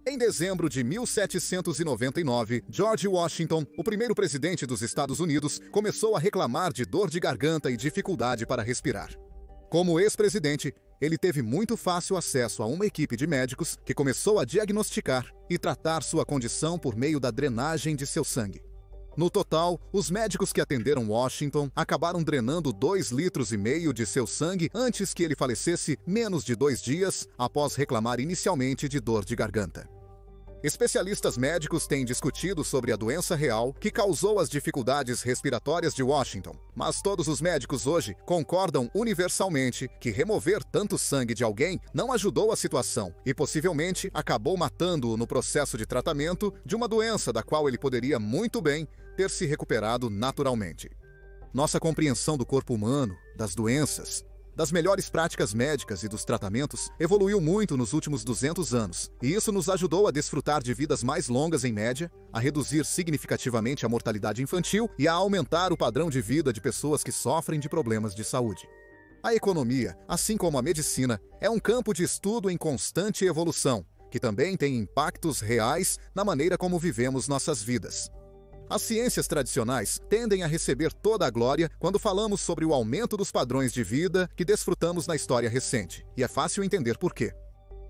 Em dezembro de 1799, George Washington, o primeiro presidente dos Estados Unidos, começou a reclamar de dor de garganta e dificuldade para respirar. Como ex-presidente, ele teve muito fácil acesso a uma equipe de médicos que começou a diagnosticar e tratar sua condição por meio da drenagem de seu sangue. No total, os médicos que atenderam Washington acabaram drenando 2,5 litros de seu sangue antes que ele falecesse menos de 2 dias após reclamar inicialmente de dor de garganta. Especialistas médicos têm discutido sobre a doença real que causou as dificuldades respiratórias de Washington, mas todos os médicos hoje concordam universalmente que remover tanto sangue de alguém não ajudou a situação e possivelmente acabou matando-o no processo de tratamento de uma doença da qual ele poderia muito bem ter se recuperado naturalmente. Nossa compreensão do corpo humano, das doenças, das melhores práticas médicas e dos tratamentos evoluiu muito nos últimos 200 anos, e isso nos ajudou a desfrutar de vidas mais longas em média, a reduzir significativamente a mortalidade infantil e a aumentar o padrão de vida de pessoas que sofrem de problemas de saúde. A economia, assim como a medicina, é um campo de estudo em constante evolução, que também tem impactos reais na maneira como vivemos nossas vidas. As ciências tradicionais tendem a receber toda a glória quando falamos sobre o aumento dos padrões de vida que desfrutamos na história recente, e é fácil entender por quê.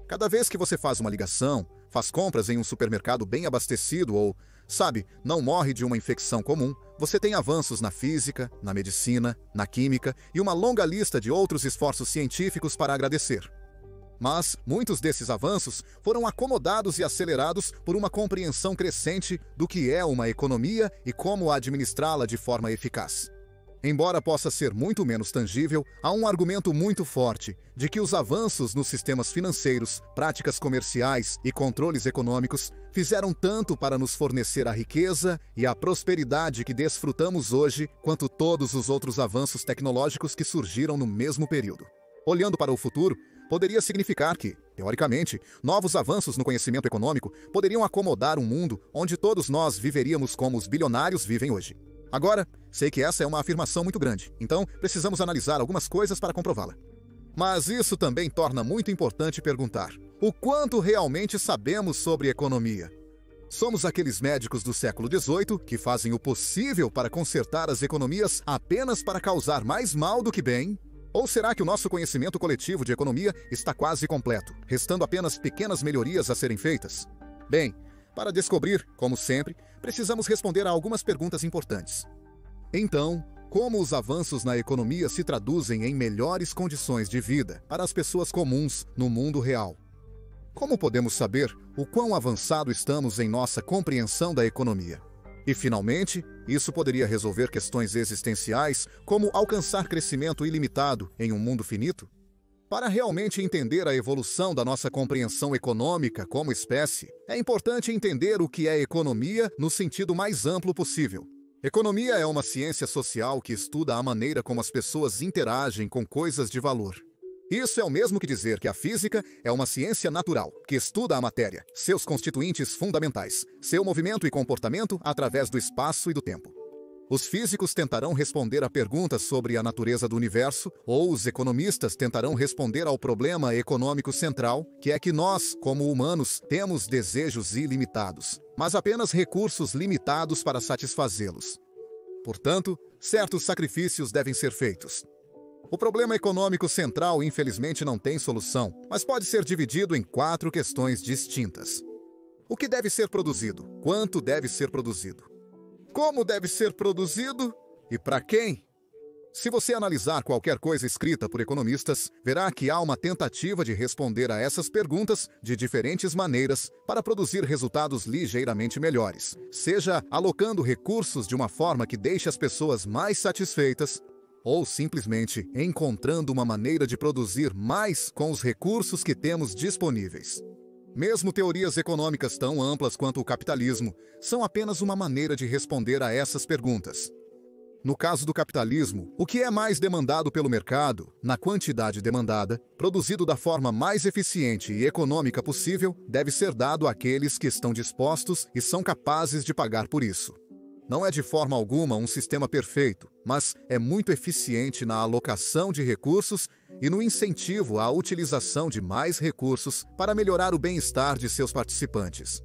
Cada vez que você faz uma ligação, faz compras em um supermercado bem abastecido ou, não morre de uma infecção comum, você tem avanços na física, na medicina, na química e uma longa lista de outros esforços científicos para agradecer. Mas muitos desses avanços foram acomodados e acelerados por uma compreensão crescente do que é uma economia e como administrá-la de forma eficaz. Embora possa ser muito menos tangível, há um argumento muito forte de que os avanços nos sistemas financeiros, práticas comerciais e controles econômicos fizeram tanto para nos fornecer a riqueza e a prosperidade que desfrutamos hoje, quanto todos os outros avanços tecnológicos que surgiram no mesmo período. Olhando para o futuro, poderia significar que, teoricamente, novos avanços no conhecimento econômico poderiam acomodar um mundo onde todos nós viveríamos como os bilionários vivem hoje. Agora, sei que essa é uma afirmação muito grande, então precisamos analisar algumas coisas para comprová-la. Mas isso também torna muito importante perguntar: o quanto realmente sabemos sobre economia? Somos aqueles médicos do século XVIII que fazem o possível para consertar as economias apenas para causar mais mal do que bem? Ou será que o nosso conhecimento coletivo de economia está quase completo, restando apenas pequenas melhorias a serem feitas? Bem, para descobrir, como sempre, precisamos responder a algumas perguntas importantes. Então, como os avanços na economia se traduzem em melhores condições de vida para as pessoas comuns no mundo real? Como podemos saber o quão avançado estamos em nossa compreensão da economia? E, finalmente, isso poderia resolver questões existenciais, como alcançar crescimento ilimitado em um mundo finito? Para realmente entender a evolução da nossa compreensão econômica como espécie, é importante entender o que é economia no sentido mais amplo possível. Economia é uma ciência social que estuda a maneira como as pessoas interagem com coisas de valor. Isso é o mesmo que dizer que a física é uma ciência natural, que estuda a matéria, seus constituintes fundamentais, seu movimento e comportamento através do espaço e do tempo. Os físicos tentarão responder a perguntas sobre a natureza do universo, ou os economistas tentarão responder ao problema econômico central, que é que nós, como humanos, temos desejos ilimitados, mas apenas recursos limitados para satisfazê-los. Portanto, certos sacrifícios devem ser feitos. O problema econômico central, infelizmente, não tem solução, mas pode ser dividido em 4 questões distintas. O que deve ser produzido? Quanto deve ser produzido? Como deve ser produzido? E para quem? Se você analisar qualquer coisa escrita por economistas, verá que há uma tentativa de responder a essas perguntas de diferentes maneiras para produzir resultados ligeiramente melhores, seja alocando recursos de uma forma que deixe as pessoas mais satisfeitas, ou simplesmente encontrando uma maneira de produzir mais com os recursos que temos disponíveis. Mesmo teorias econômicas tão amplas quanto o capitalismo são apenas uma maneira de responder a essas perguntas. No caso do capitalismo, o que é mais demandado pelo mercado, na quantidade demandada, produzido da forma mais eficiente e econômica possível, deve ser dado àqueles que estão dispostos e são capazes de pagar por isso. Não é de forma alguma um sistema perfeito, mas é muito eficiente na alocação de recursos e no incentivo à utilização de mais recursos para melhorar o bem-estar de seus participantes.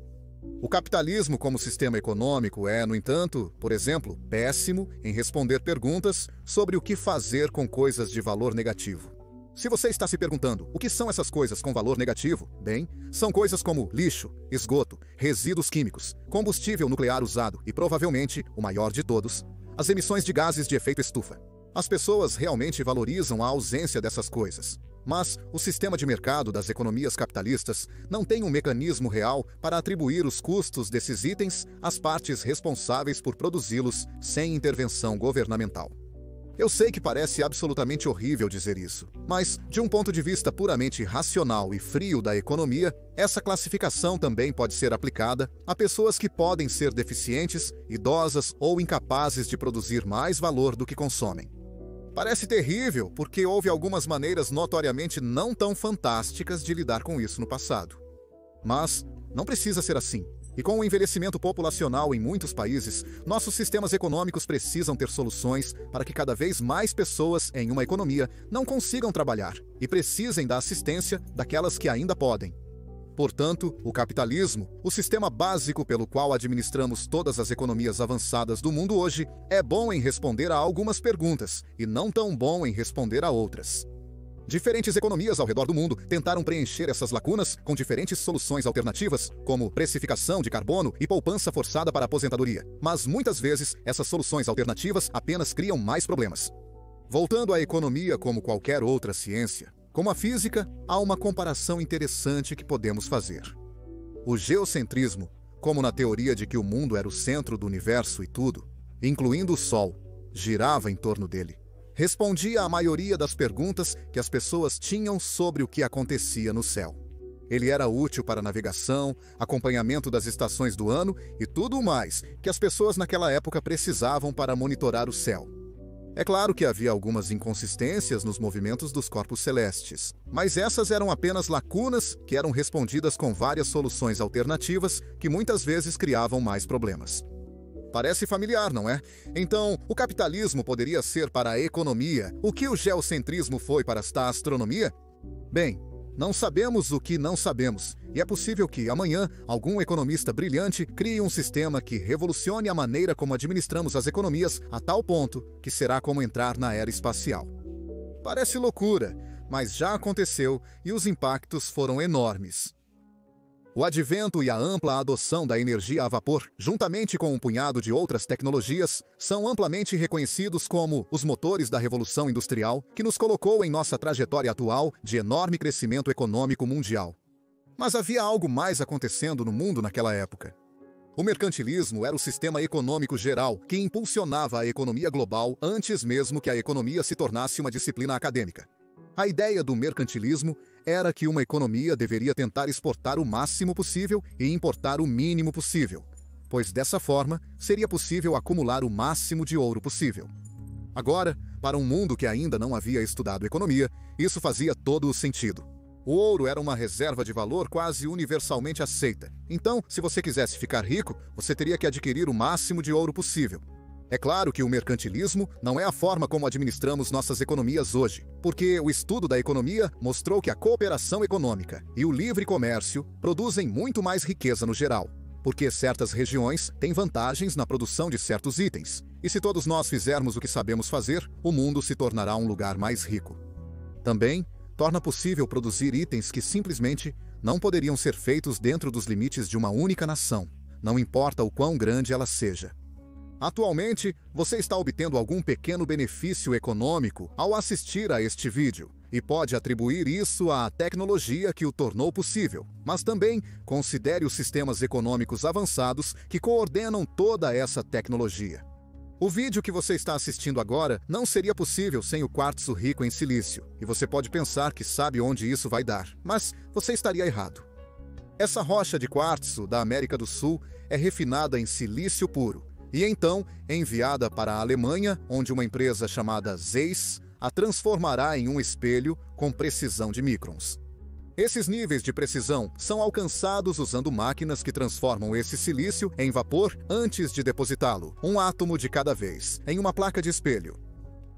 O capitalismo como sistema econômico é, no entanto, por exemplo, péssimo em responder perguntas sobre o que fazer com coisas de valor negativo. Se você está se perguntando o que são essas coisas com valor negativo, bem, são coisas como lixo, esgoto, resíduos químicos, combustível nuclear usado e, provavelmente, o maior de todos, as emissões de gases de efeito estufa. As pessoas realmente valorizam a ausência dessas coisas. Mas o sistema de mercado das economias capitalistas não tem um mecanismo real para atribuir os custos desses itens às partes responsáveis por produzi-los sem intervenção governamental. Eu sei que parece absolutamente horrível dizer isso, mas, de um ponto de vista puramente racional e frio da economia, essa classificação também pode ser aplicada a pessoas que podem ser deficientes, idosas ou incapazes de produzir mais valor do que consomem. Parece terrível porque houve algumas maneiras notoriamente não tão fantásticas de lidar com isso no passado. Mas não precisa ser assim. E com o envelhecimento populacional em muitos países, nossos sistemas econômicos precisam ter soluções para que cada vez mais pessoas em uma economia não consigam trabalhar e precisem da assistência daquelas que ainda podem. Portanto, o capitalismo, o sistema básico pelo qual administramos todas as economias avançadas do mundo hoje, é bom em responder a algumas perguntas e não tão bom em responder a outras. Diferentes economias ao redor do mundo tentaram preencher essas lacunas com diferentes soluções alternativas, como precificação de carbono e poupança forçada para a aposentadoria. Mas muitas vezes, essas soluções alternativas apenas criam mais problemas. Voltando à economia como qualquer outra ciência, como a física, há uma comparação interessante que podemos fazer. O geocentrismo, como na teoria de que o mundo era o centro do universo e tudo, incluindo o Sol, girava em torno dele, respondia à maioria das perguntas que as pessoas tinham sobre o que acontecia no céu. Ele era útil para navegação, acompanhamento das estações do ano e tudo mais que as pessoas naquela época precisavam para monitorar o céu. É claro que havia algumas inconsistências nos movimentos dos corpos celestes, mas essas eram apenas lacunas que eram respondidas com várias soluções alternativas que muitas vezes criavam mais problemas. Parece familiar, não é? Então, o capitalismo poderia ser para a economia o que o geocentrismo foi para a astronomia? Bem, não sabemos o que não sabemos, e é possível que, amanhã, algum economista brilhante crie um sistema que revolucione a maneira como administramos as economias a tal ponto que será como entrar na era espacial. Parece loucura, mas já aconteceu e os impactos foram enormes. O advento e a ampla adoção da energia a vapor, juntamente com um punhado de outras tecnologias, são amplamente reconhecidos como os motores da Revolução Industrial, que nos colocou em nossa trajetória atual de enorme crescimento econômico mundial. Mas havia algo mais acontecendo no mundo naquela época. O mercantilismo era o sistema econômico geral que impulsionava a economia global antes mesmo que a economia se tornasse uma disciplina acadêmica. A ideia do mercantilismo era que uma economia deveria tentar exportar o máximo possível e importar o mínimo possível, pois dessa forma seria possível acumular o máximo de ouro possível. Agora, para um mundo que ainda não havia estudado economia, isso fazia todo o sentido. O ouro era uma reserva de valor quase universalmente aceita. Então, se você quisesse ficar rico, você teria que adquirir o máximo de ouro possível. É claro que o mercantilismo não é a forma como administramos nossas economias hoje, porque o estudo da economia mostrou que a cooperação econômica e o livre comércio produzem muito mais riqueza no geral, porque certas regiões têm vantagens na produção de certos itens, e se todos nós fizermos o que sabemos fazer, o mundo se tornará um lugar mais rico. Também torna possível produzir itens que simplesmente não poderiam ser feitos dentro dos limites de uma única nação, não importa o quão grande ela seja. Atualmente, você está obtendo algum pequeno benefício econômico ao assistir a este vídeo, e pode atribuir isso à tecnologia que o tornou possível, mas também considere os sistemas econômicos avançados que coordenam toda essa tecnologia. O vídeo que você está assistindo agora não seria possível sem o quartzo rico em silício, e você pode pensar que sabe onde isso vai dar, mas você estaria errado. Essa rocha de quartzo da América do Sul é refinada em silício puro, e então enviada para a Alemanha, onde uma empresa chamada Zeiss a transformará em um espelho com precisão de microns. Esses níveis de precisão são alcançados usando máquinas que transformam esse silício em vapor antes de depositá-lo, um átomo de cada vez, em uma placa de espelho.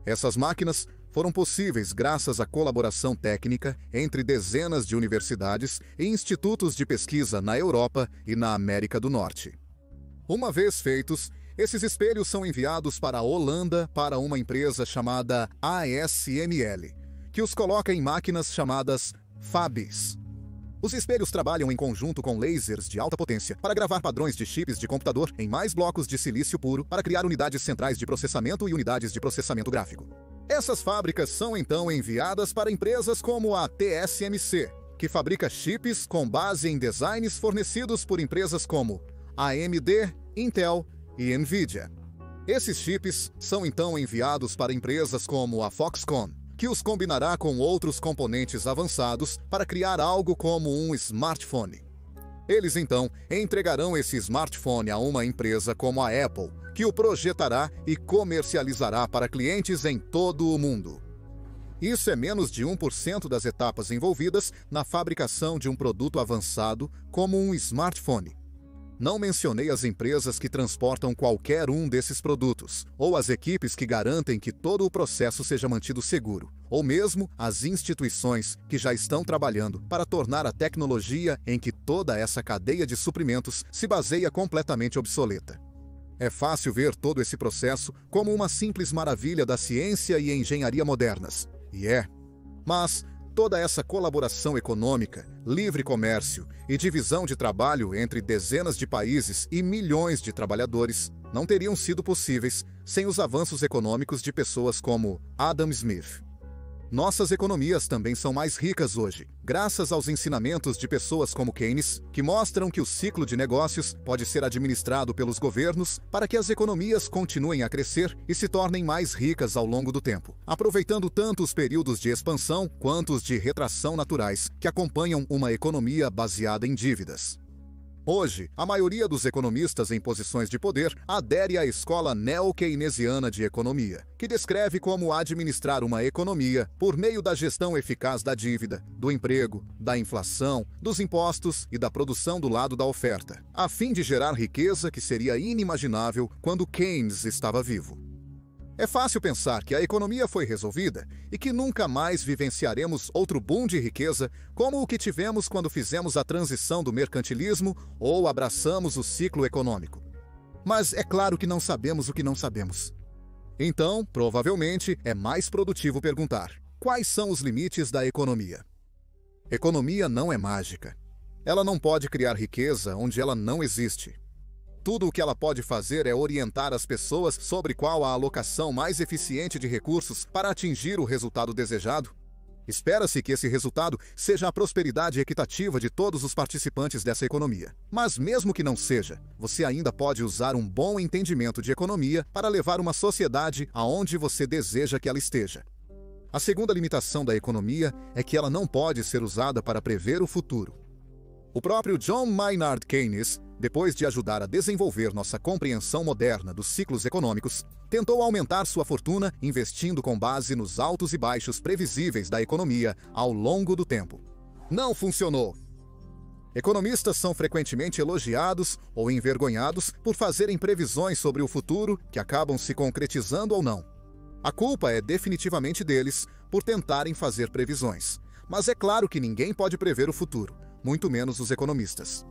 Essas máquinas foram possíveis graças à colaboração técnica entre dezenas de universidades e institutos de pesquisa na Europa e na América do Norte. Uma vez feitos, esses espelhos são enviados para a Holanda para uma empresa chamada ASML, que os coloca em máquinas chamadas FABs. Os espelhos trabalham em conjunto com lasers de alta potência para gravar padrões de chips de computador em mais blocos de silício puro para criar unidades centrais de processamento e unidades de processamento gráfico. Essas fábricas são então enviadas para empresas como a TSMC, que fabrica chips com base em designs fornecidos por empresas como AMD, Intel e Nvidia. Esses chips são então enviados para empresas como a Foxconn, que os combinará com outros componentes avançados para criar algo como um smartphone. Eles então entregarão esse smartphone a uma empresa como a Apple, que o projetará e comercializará para clientes em todo o mundo. Isso é menos de 1% das etapas envolvidas na fabricação de um produto avançado como um smartphone. Não mencionei as empresas que transportam qualquer um desses produtos, ou as equipes que garantem que todo o processo seja mantido seguro, ou mesmo as instituições que já estão trabalhando para tornar a tecnologia em que toda essa cadeia de suprimentos se baseia completamente obsoleta. É fácil ver todo esse processo como uma simples maravilha da ciência e engenharia modernas, e é. Mas toda essa colaboração econômica, livre comércio e divisão de trabalho entre dezenas de países e milhões de trabalhadores não teriam sido possíveis sem os avanços econômicos de pessoas como Adam Smith. Nossas economias também são mais ricas hoje, graças aos ensinamentos de pessoas como Keynes, que mostram que o ciclo de negócios pode ser administrado pelos governos para que as economias continuem a crescer e se tornem mais ricas ao longo do tempo, aproveitando tanto os períodos de expansão quanto os de retração naturais que acompanham uma economia baseada em dívidas. Hoje, a maioria dos economistas em posições de poder adere à escola neo-keynesiana de economia, que descreve como administrar uma economia por meio da gestão eficaz da dívida, do emprego, da inflação, dos impostos e da produção do lado da oferta, a fim de gerar riqueza que seria inimaginável quando Keynes estava vivo. É fácil pensar que a economia foi resolvida e que nunca mais vivenciaremos outro boom de riqueza como o que tivemos quando fizemos a transição do mercantilismo ou abraçamos o ciclo econômico. Mas é claro que não sabemos o que não sabemos. Então, provavelmente, é mais produtivo perguntar: quais são os limites da economia? Economia não é mágica. Ela não pode criar riqueza onde ela não existe. Tudo o que ela pode fazer é orientar as pessoas sobre qual a alocação mais eficiente de recursos para atingir o resultado desejado. Espera-se que esse resultado seja a prosperidade equitativa de todos os participantes dessa economia. Mas mesmo que não seja, você ainda pode usar um bom entendimento de economia para levar uma sociedade aonde você deseja que ela esteja. A segunda limitação da economia é que ela não pode ser usada para prever o futuro. O próprio John Maynard Keynes, depois de ajudar a desenvolver nossa compreensão moderna dos ciclos econômicos, tentou aumentar sua fortuna investindo com base nos altos e baixos previsíveis da economia ao longo do tempo. Não funcionou! Economistas são frequentemente elogiados ou envergonhados por fazerem previsões sobre o futuro que acabam se concretizando ou não. A culpa é definitivamente deles por tentarem fazer previsões, mas é claro que ninguém pode prever o futuro, muito menos os economistas.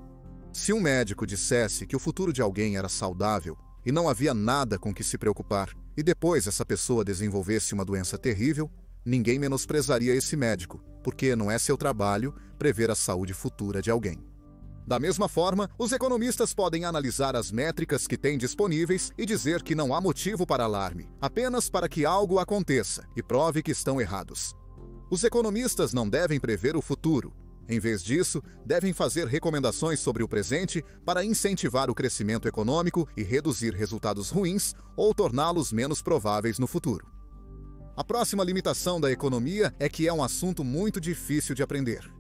Se um médico dissesse que o futuro de alguém era saudável e não havia nada com que se preocupar, e depois essa pessoa desenvolvesse uma doença terrível, ninguém menosprezaria esse médico, porque não é seu trabalho prever a saúde futura de alguém. Da mesma forma, os economistas podem analisar as métricas que têm disponíveis e dizer que não há motivo para alarme, apenas para que algo aconteça e prove que estão errados. Os economistas não devem prever o futuro. Em vez disso, devem fazer recomendações sobre o presente para incentivar o crescimento econômico e reduzir resultados ruins ou torná-los menos prováveis no futuro. A próxima limitação da economia é que é um assunto muito difícil de aprender.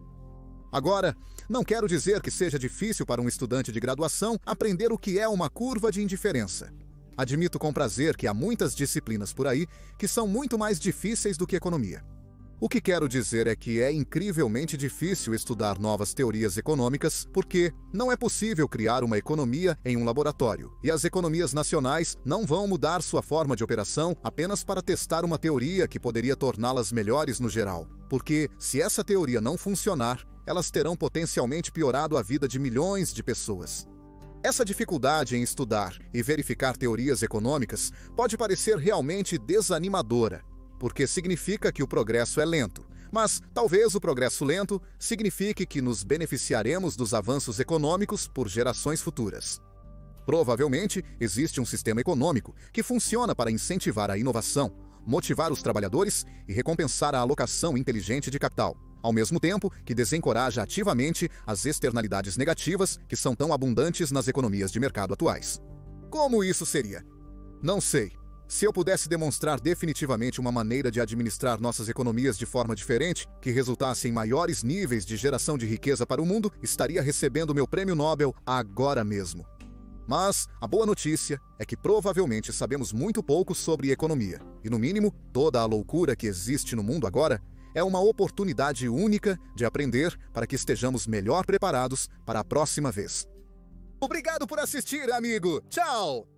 Agora, não quero dizer que seja difícil para um estudante de graduação aprender o que é uma curva de indiferença. Admito com prazer que há muitas disciplinas por aí que são muito mais difíceis do que economia. O que quero dizer é que é incrivelmente difícil estudar novas teorias econômicas porque não é possível criar uma economia em um laboratório, e as economias nacionais não vão mudar sua forma de operação apenas para testar uma teoria que poderia torná-las melhores no geral. Porque, se essa teoria não funcionar, elas terão potencialmente piorado a vida de milhões de pessoas. Essa dificuldade em estudar e verificar teorias econômicas pode parecer realmente desanimadora, porque significa que o progresso é lento. Mas talvez o progresso lento signifique que nos beneficiaremos dos avanços econômicos por gerações futuras. Provavelmente existe um sistema econômico que funciona para incentivar a inovação, motivar os trabalhadores e recompensar a alocação inteligente de capital, ao mesmo tempo que desencoraja ativamente as externalidades negativas que são tão abundantes nas economias de mercado atuais. Como isso seria? Não sei. Se eu pudesse demonstrar definitivamente uma maneira de administrar nossas economias de forma diferente, que resultasse em maiores níveis de geração de riqueza para o mundo, estaria recebendo meu prêmio Nobel agora mesmo. Mas a boa notícia é que provavelmente sabemos muito pouco sobre economia, e no mínimo, toda a loucura que existe no mundo agora é uma oportunidade única de aprender para que estejamos melhor preparados para a próxima vez. Obrigado por assistir, amigo! Tchau!